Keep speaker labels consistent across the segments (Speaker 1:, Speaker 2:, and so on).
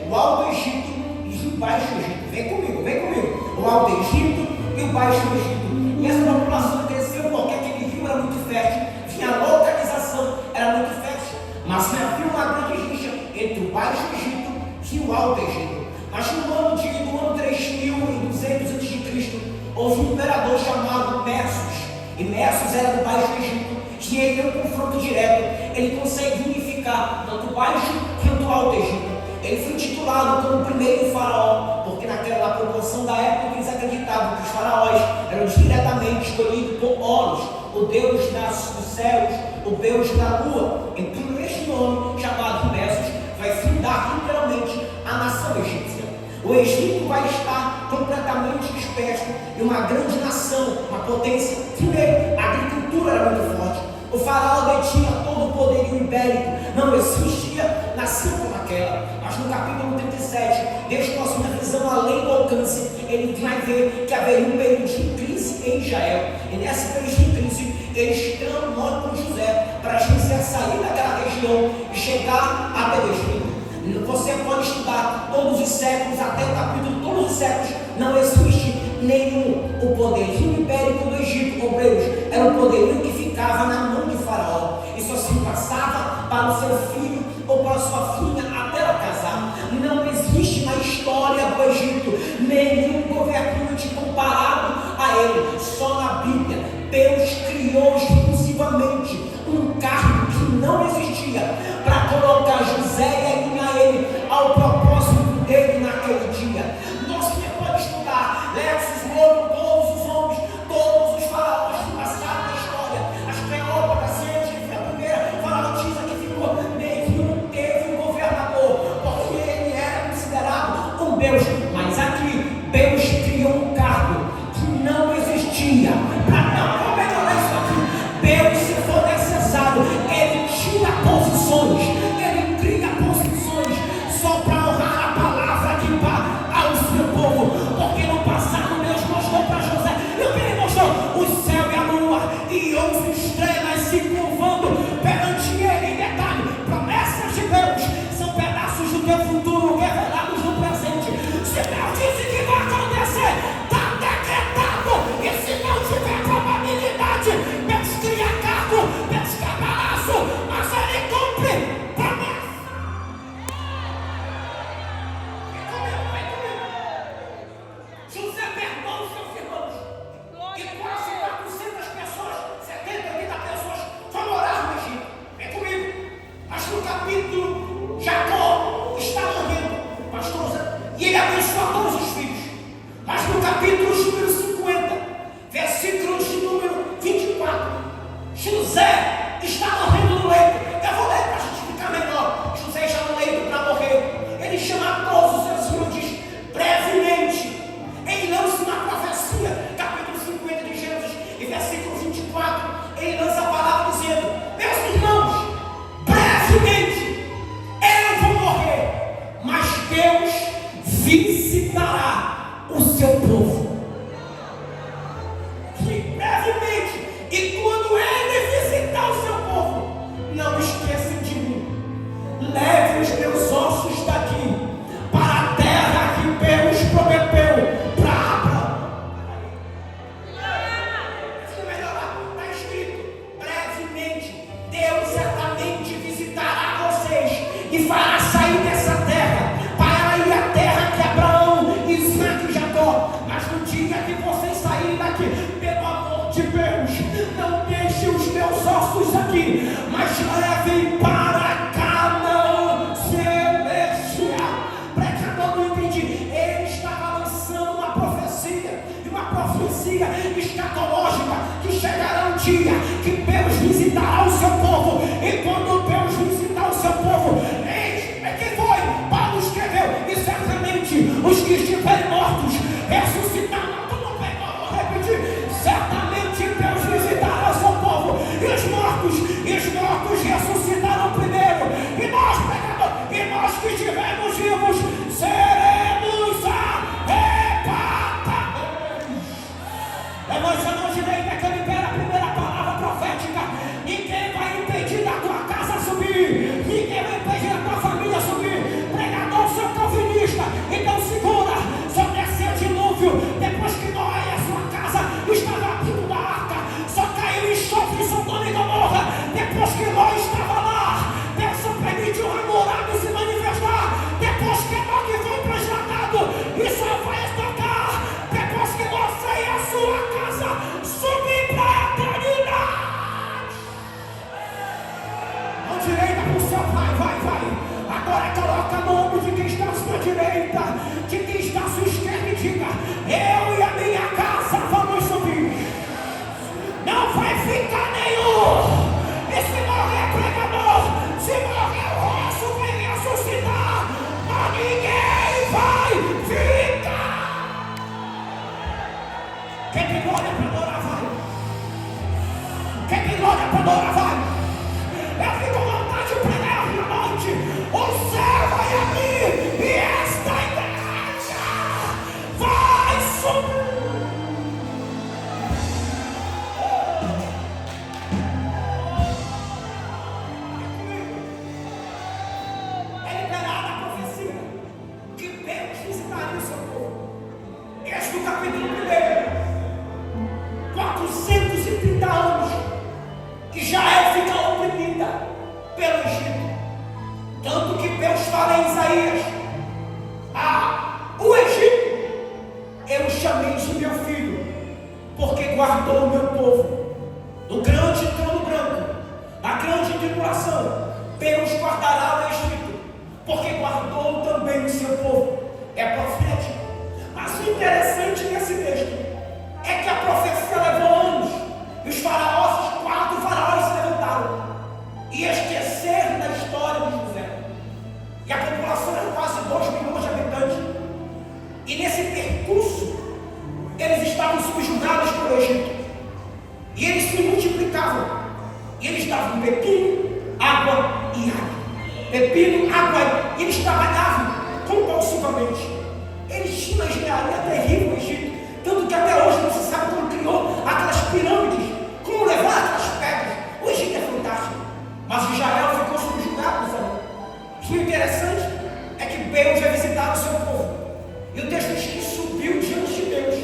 Speaker 1: o Alto Egito e o Baixo Egito. Vem comigo, vem comigo. O Alto Egito e o Baixo Egito. E essa população cresceu porque aquele rio era muito fértil, tinha localização, era muito fértil. Mas havia uma grande rixa entre o Baixo Egito e o Alto Egito. Mas no ano 3200 a.C., houve um imperador chamado Nessos. E Nessos era do Baixo Egito. E ele deu um confronto direto. Ele consegue unificar tanto o Baixo quanto o Alto Egito. Ele foi titulado como o primeiro faraó, porque naquela proporção da época eles acreditavam que os faraós eram diretamente escolhidos por Horus, o deus dos céus, o deus da lua. Então este nome, chamado Nessos, vai fundar literalmente a nação egípcia. O Egito vai estar completamente disperso em uma grande nação, uma potência. Primeiro, a agricultura era muito forte. O faraó detinha todo o poderio ibérico, não existia nação como aquela. Mas no capítulo 37, Deus trouxe uma visão além do alcance. Ele vai ver que haveria um período de crise em Israel. E nesse período de crise, eles clamam por José para José sair daquela região e chegar até o Egito. Você pode estudar todos os séculos, até o capítulo, todos os séculos, não existe nenhum. O poderio ibérico do Egito, obreiros, era um poderio que ficava na mão de Faraó. Isso assim passava para o seu filho ou para a sua filha até ela casar. Não existe na história do Egito nenhum governante comparado a ele. Só na Bíblia, Deus criou exclusivamente um cargo que não existia para colocar José e alinhar ele ao propósito dele naquele dia. Você pode estudar Lexis, Lobo, todos os homens, todos os faraós que passaram na história. As Cleópatra, Ciente, que foi a primeira faraotisa que ficou, nenhum teve um governador, porque ele era considerado um Deus. Mas aqui, Deus criou um cargo que não existia. Para não melhorar isso aqui, Deus, se for necessário, ele tira posições, ele cria posições só para honrar a palavra que vai ao seu povo. Porque no passado Deus mostrou para José, e o que ele mostrou? O céu e a lua e 11 estrelas se curvando perante ele. Em detalhe, promessas de Deus são pedaços do teu futuro revelados no presente. Se Deus disse que vai acontecer, está decretado. E se não tiver probabilidade, Deus cria cargo, Deus quebra laço, mas ele cumpre promessa. Vem comigo. José perdoa os seus irmãos. E quase 400 pessoas, 70, 80 pessoas foram morar no Egito. Vem comigo. Mas no capítulo, Jacó está morrendo, pastor Zé, e ele abençoa todos os filhos. Mas no capítulo número 50, versículo de número 24, José está morrendo no leito. Eu vou ler para a gente ficar melhor. José está no leito para morrer. Ele chama todos os seus filhos, diz brevemente. Ele lança uma profecia, capítulo 50 de Gênesis, e versículo 24. Ele lança a palavra dizendo: meus irmãos, brevemente eu vou morrer, mas Deus visitará o seu povo. Que brevemente, e quando ele visitar o seu povo, não esqueçam de mim. Leve os meus ossos daqui para a terra que Deus prometeu para Abraão. Está escrito: brevemente Deus certamente visitará vocês e fará sair dessa terra para ir à terra que Abraão, Isaac e Jacó. Mas no dia que vocês saírem daqui, pelo amor de Deus, não deixem os meus ossos aqui, mas levem para Canaã celestial. Pregador, não entendi. Ele estava lançando uma profecia, e uma profecia escatológica, que chegará um dia que Deus visitará o seu povo. E quando Deus visitar o seu povo, quem foi? Paulo escreveu: e certamente os que estiverem mortos ressuscitarão. Tudo bem, vou repetir: certamente Deus visitará o seu povo, e os mortos ressuscitarão primeiro. E nós, pecadores, e nós que estivermos vivos, seremos arrebatados. Levante a mão direita que eu libero a primeira palavra profética. Ninguém vai impedir da tua casa subir, ninguém vai impedir da tua família subir. Pregador, seu convite Quem tem glória para adorar, vai. Quem tem glória para adorar, vai. Eu fico com vontade para nessa noite. O céu vai abrir e esta igreja vai subir. É liberada a profecia que Deus visitaria o seu povo. Este capítulo 1. 430 anos Israel fica oprimida pelo Egito. Tanto que Deus fala em Isaías: o Egito eu chamei de meu filho, porque guardou o meu povo do grande trono branco, da grande tribulação. Deus guardará o Egito, porque guardou também o seu povo. É profético. Mas o interessante nesse texto é que a profecia levou anos. E os faraós, os 4 faraós se levantaram e esqueceram da história de José. E a população era quase 2 milhões de habitantes. E nesse percurso, eles estavam subjugados pelo Egito. E eles se multiplicavam. E eles davam pepino, água e água. Pepino, água, e eles trabalhavam compulsivamente. Eles tinham uma engenharia terrível no Egito. Tanto que até hoje não se sabe como criou aquelas pirâmides, como levar aquelas pedras. O Egito é fantástico. Mas Israel ficou subjugado, sabe? O interessante é que Deus vai visitar o seu povo. E o texto diz que subiu diante de Deus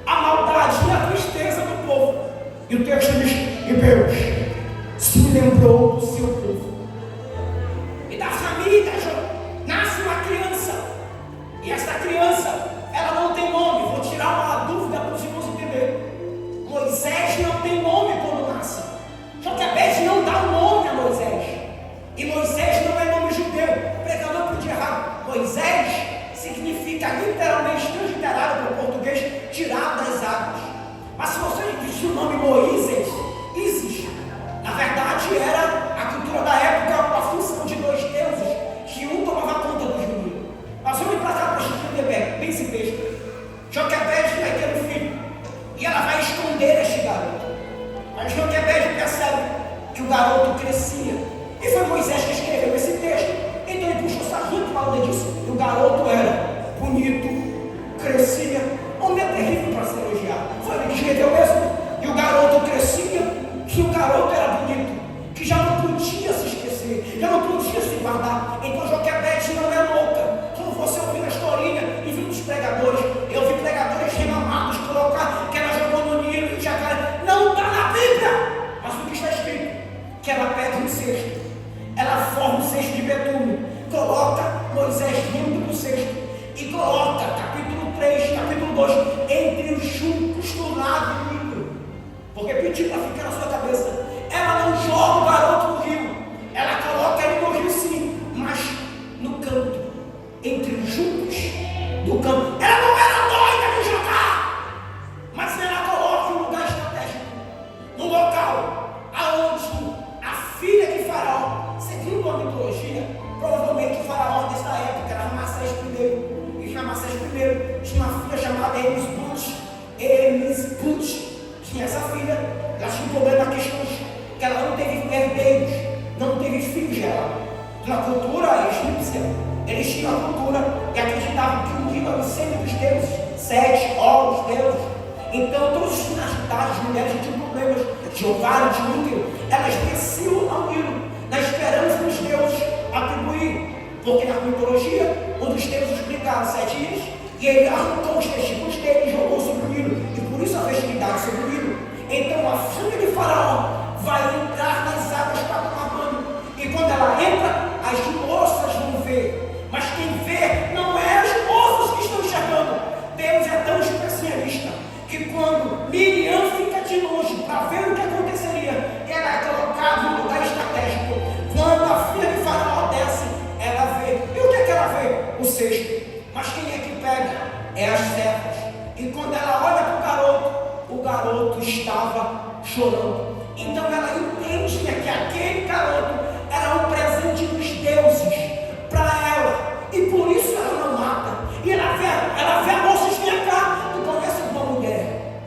Speaker 1: a maldade e a tristeza do povo. E o texto diz que Deus se lembrou do seu povo. E da família nasce uma criança. E esta criança, ela não tem nome. Vou tirar uma dúvida para os irmãos entenderem. Moisés não tem nome quando nasce. Joquebede não dá um nome a Moisés. E Moisés não é nome judeu. O pregador podia errar. Moisés significa literalmente, transliterado para o português, tirado das águas. Mas se você repetir o nome Moisés, Isis, na verdade era a cultura da época, a função de 2 deuses, que um tomava conta do judeus. Mas vamos para cá para a gente entender bem esse texto. Joquebede vai ter um filho. E ela vai esconder este garoto. Mas Joquebede percebe que o garoto crescia. E foi Moisés que escreveu esse texto. Então ele puxou sarjento para o disso. E o garoto era bonito, crescia. Homem é terrível para se elogiar. Foi ele que escreveu mesmo. E o garoto crescia, que o garoto era bonito, que já não podia se esquecer, já não podia se guardar. Então Joquebede não é louca. Como você ouviu na historinha e viu dos pregadores, eu vi pregadores renomados colocar que ela jogou no Nilo e jacaré. Não está na Bíblia, mas o que está escrito? Que ela pega um cesto, ela forma um cesto de betume, coloca Moisés dentro do cesto e coloca, capítulo 3, capítulo 2, entre os juncos do lado do Nilo. Vou repetir para ficar na sua cabeça. Ela não joga o garoto no rio, ela coloca ele no rio sim, mas no canto, entre os juncos do campo. Ela não era doida de jogar, mas ela coloca um lugar estratégico, no local aonde a filha de Faraó, segundo a mitologia, provavelmente o Faraó dessa época era Ramsés I, e Ramsés I tinha uma filha chamada Elisbut. Tinha essa filha, ela tinha um problema questões que ela não teve herdeiros, não teve filhos dela. Na cultura egípcia, eles tinham a cultura que acreditavam que o rio era o centro dos deuses, 7 ovos deuses. Então, todas as finalidades, as mulheres que tinham problemas de ovário, de útero, elas desciam ao Nilo, na esperança dos deuses atribuir. Porque na mitologia, um dos deuses brigaram 7 ilhas, e ele arrancou os testículos dele e jogou sobre o Nilo. E por isso a fertilidade sobre o Nilo. Então, a filha de Faraó vai entrar nas águas para tomar banho. E quando ela entra, as moças vão ver. Mas quem vê não é as moças que estão enxergando. Deus é tão especialista que quando Miriam fica de longe para ver o que aconteceria, ela é colocada no lugar estratégico. Quando a filha de Faraó desce, ela vê. E o que é que ela vê? O cesto. Mas quem é que pega? É as servas. E quando ela olha para o garoto estava chorando. Então ela entende que aquele garoto era um presente dos deuses para ela. E por isso ela não mata. E ela vê a moça, vem cá. Tu conhece uma mulher?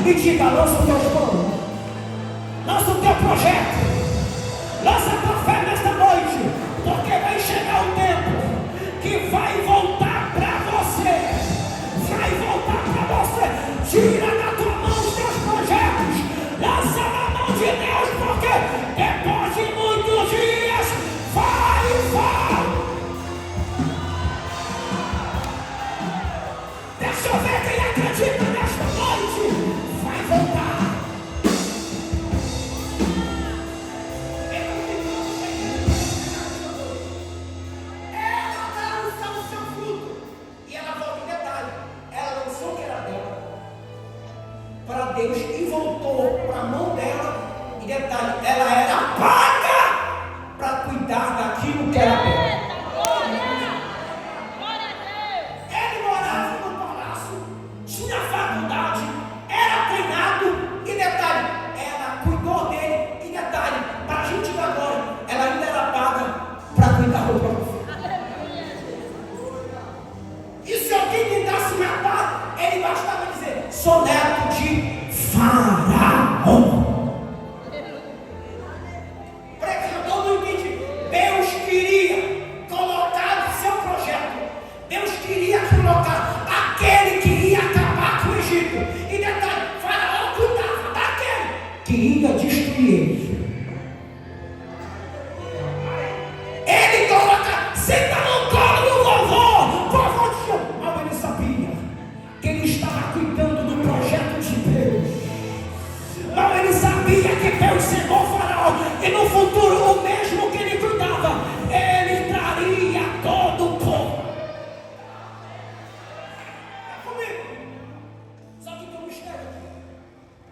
Speaker 1: e diga: lança o teu plano, lança o teu projeto, lança a tua fé nesta noite, porque vai chegar o tempo que vai voltar para você. Vai voltar para você. Tira da tua mão os teus projetos, lança na mão de Deus, porque depois de muitos dias vai. Deixa eu ver quem acredita nesta noite. Vai voltar. Ela vai lançar o seu fruto. E ela volta em detalhe. Ela lançou o que era dela para Deus e voltou para a mão dela. E detalhe, ela era paga para cuidar daquilo que era dela. Ele morava no palácio, tinha faculdade, era treinado. E detalhe, ela cuidou dele. E detalhe, para a gente da glória, ela ainda era paga para cuidar do próprio. E se alguém tentasse matar, ele bastava dizer: sou neto de Faraó. Pregador não entende. Deus queria colocar no seu projeto, Deus queria colocar aquele que ia acabar com o Egito. E detalhe, Faraó cuidava daquele que ia destruir ele. Ele coloca, senta no colo do vovô, vovô te chama. Mas ele sabia que ele estava cuidando do projeto de Deus. Mas ele sabia que Deus chegou ao Faraó, e no futuro o mesmo que ele cuidava, ele traria todo o povo. É comigo. Só que tem um mistério aqui.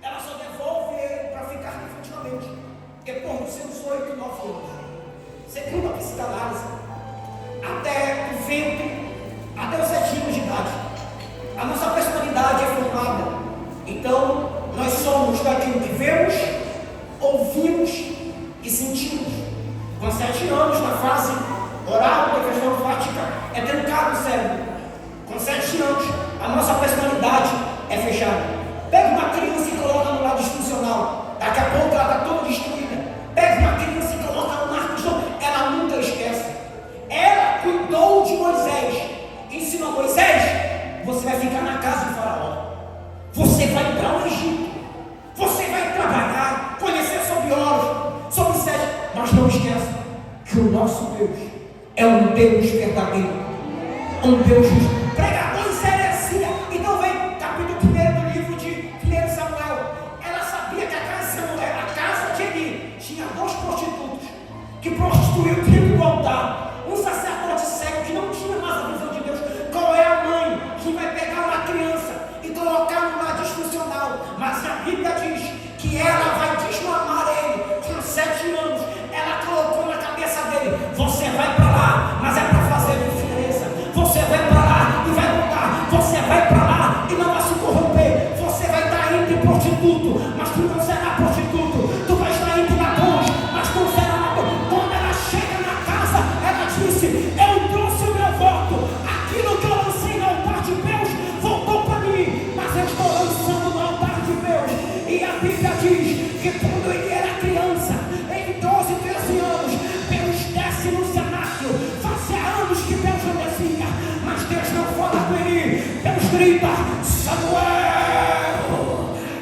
Speaker 1: Ela só devolve ele para ficar definitivamente depois dos seus 8, 9 anos. Segundo a psicanálise, até o ventre, até os 7 anos de idade, a nossa personalidade é formada. Então, nós somos daquilo que vemos, ouvimos e sentimos. Com 7 anos, na fase oral da questão fática, é trancado o cérebro. Com 7 anos, a nossa personalidade é fechada. Pega uma criança e coloca no lado disfuncional. Daqui a pouco ela está toda destruída. Pega uma criança e coloca no lado disfuncional. Ela nunca esquece. Ela cuidou de Moisés. Ensinou a Moisés: você vai ficar na casa do Faraó. Você vai para o Egito. Você vai trabalhar, conhecer sobre ouro, sobre sete. Mas não esqueça que o nosso Deus é um Deus verdadeiro, um Deus justo. Pregadores heresia. Então vem capítulo 1 do livro de 1 Samuel. Ela sabia que a casa de Samuel, a casa de Eli, tinha 2 prostitutos que prostituíam o templo do altar. Um sacerdote cego que não tinha mais a visão de Deus. Qual é a mãe que vai pegar uma criança e colocar no lar disfuncional? Mas a Bíblia diz que ela vai desmamar ele com 7 anos. Ela colocou na cabeça dele: você vai para lá, mas é para fazer diferença. Você vai para lá e vai mudar. Você vai para lá e não vai se corromper. Você vai estar indo em prostituto, mas tu não será prostituto. Tu vai estar indo na luz, mas tu não será na luz. Quando ela chega na casa, ela disse: eu trouxe o meu voto. Aquilo que eu lancei no altar de Deus voltou para mim, mas eu estou lançando no altar de Deus. E a Bíblia diz que quando ele era criança, em 12, 13 anos, Deus desce no cenáculo. Fazia anos que Deus não descia, mas Deus não fala com ele. Deus grita: Samuel,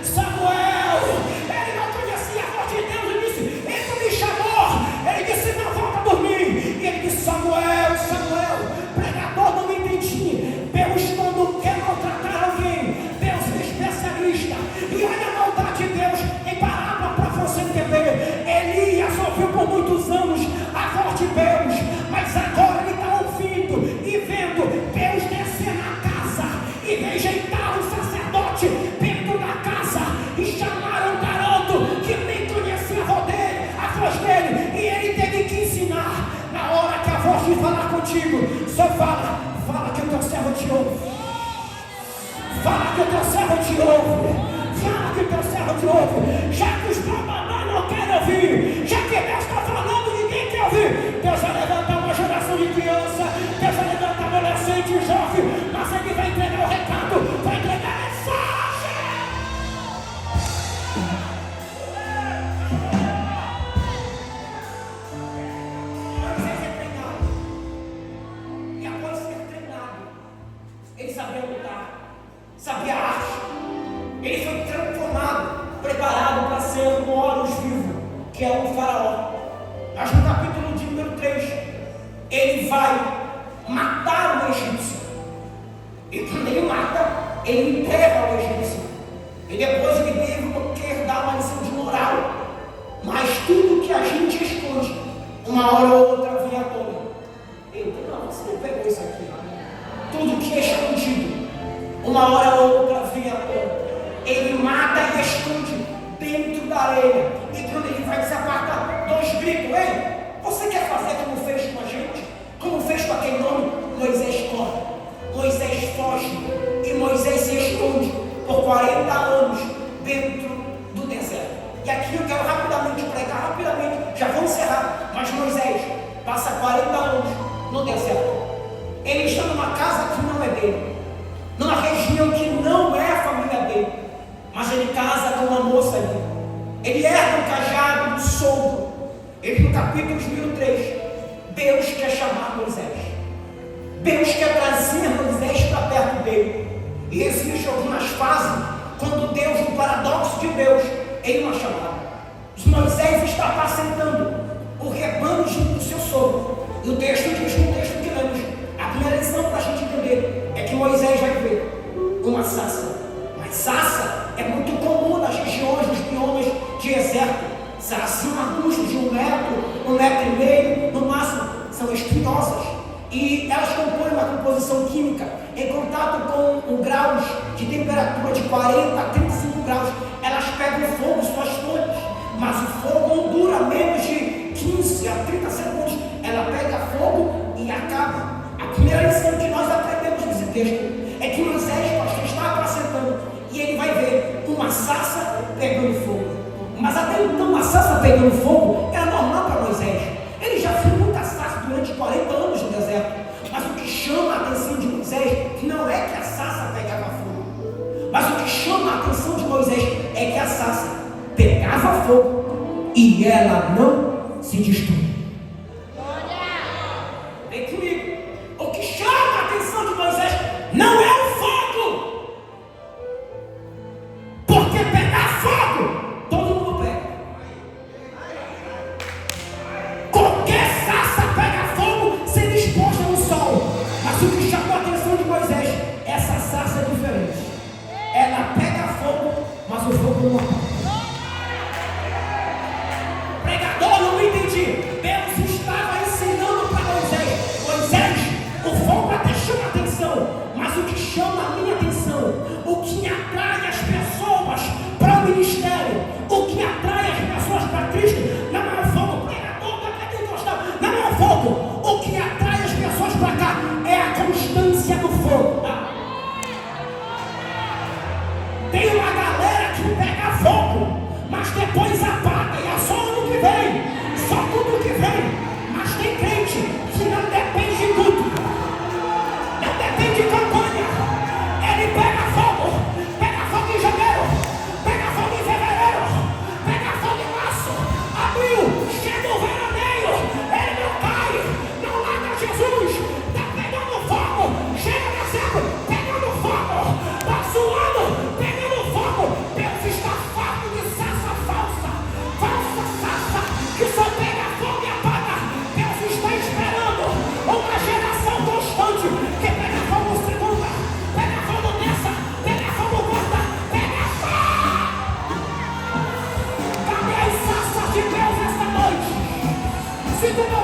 Speaker 1: Samuel. Ele não conhecia a voz de Deus e disse: ele me chamou. Ele disse: não, volta a dormir. E ele disse: Samuel, Samuel. Pregador não me entendi. Deus, quando quer maltratar alguém, Deus é especialista. E olha a maldade de Deus em parábola para você entender. Elias ouviu por muitos anos a voz de Deus, mas agora ele está ouvindo e vendo Deus descer na casa e rejeitar o sacerdote dentro da casa e chamaram um garoto que nem conhecia a voz dele, e ele teve que ensinar. Na hora que a voz de falar contigo, só fala que o teu servo te ouve. Fala que o teu servo te ouve. Fala que o teu servo te ouve. Já que os bababás não querem ouvir, já que Deus está falando, ninguém quer ouvir. Deus vai levantar uma geração de criança, Deus vai levantar adolescente, jovem, mas ele vai entregar o recado, vai entregar a mensagem. Mas no capítulo de número 3, ele vai matar o egípcio. E quando ele mata, ele enterra o egípcio. E depois ele quer dar uma lição de moral. Mas tudo que a gente esconde, uma hora ou outra vem à tona. Eita, não, você não pegou isso aqui. Tudo que é escondido, uma hora ou outra vem à tona. Ele mata e esconde dentro da areia. E quando ele vai desapartar, dois gritos: ei, você quer fazer como fez com a gente? Como fez com aquele homem? Moisés corre, Moisés foge e Moisés se esconde por 40 anos dentro do deserto. E aqui eu quero rapidamente pregar, rapidamente, já vou encerrar. Mas Moisés passa 40 anos no deserto. Ele está numa casa que não é dele, numa região que não é a família dele, mas ele casa com uma moça ali. Ele herda um cajado, um soldo. Ele, no capítulo de número 3, Deus quer chamar Moisés. Deus quer trazer Moisés para perto dele. E existem algumas fases quando Deus, no paradoxo de Deus, em uma chamada, Moisés está apacentando o rebanho junto do seu sogro. E o texto diz, no texto que lemos, a primeira lição para a gente entender é que Moisés vai ver uma sarça. Mas sarça é muito comum nas regiões, nos biomas de deserto. Sarças arbustos de 1 metro, 1,5 metros, no máximo, são espinhosas. E elas compõem uma composição química. Em contato com graus de temperatura de 40 a 35 graus, elas pegam fogo, suas folhas. Mas o fogo não dura menos de 15 a 30 segundos. Ela pega fogo e acaba. A primeira lição que nós aprendemos nesse texto é que Moisés está apacentando e ele vai ver uma sarça pegando fogo. Mas até então, uma sarça pegando fogo era normal para Moisés. Ele já viu muita sarça durante 40 anos no deserto. Mas o que chama a atenção de Moisés não é que a sarça pegava fogo. Mas o que chama a atenção de Moisés é que a sarça pegava fogo e ela não se destruía. Vem comigo. O que chama a atenção de Moisés não é o fogo. Porque pegar fogo, todo mundo pega. Qualquer sarça pega fogo sendo exposta no sol. Mas o que chamou a atenção de Moisés, essa sarça é diferente. Ela pega fogo, mas o fogo não apaga. Pregador, não entendi. Deus estava ensinando para Moisés: Moisés, o fogo até chama a atenção, mas o que chama a minha atenção, o que atrai as pessoas para o ministério, o que atrai as pessoas para Cristo, não é o fogo. Pregador, não é o fogo. O que atrai as pessoas para cá é a constância do fogo. Tem uma galera que pega fogo, mas depois apaga, e é só ano que vem, só tudo que vem. Mas tem crente que não depende de culto, não depende de campanha. Ele pega fogo em janeiro, pega fogo em fevereiro, pega fogo em março, abril, chega o veraneio, ele não cai, não larga Jesus, está pegando fogo, chega dezembro, pegando fogo, passa o ano, pegando fogo. Deus está farto de sarça falsa sarça, que só pega fogo e apaga. Deus está esperando uma geração constante, que pega fogo segunda, pega fogo terça, pega fogo quarta, pega fogo. Cadê as sarças de Deus esta noite? Se tu não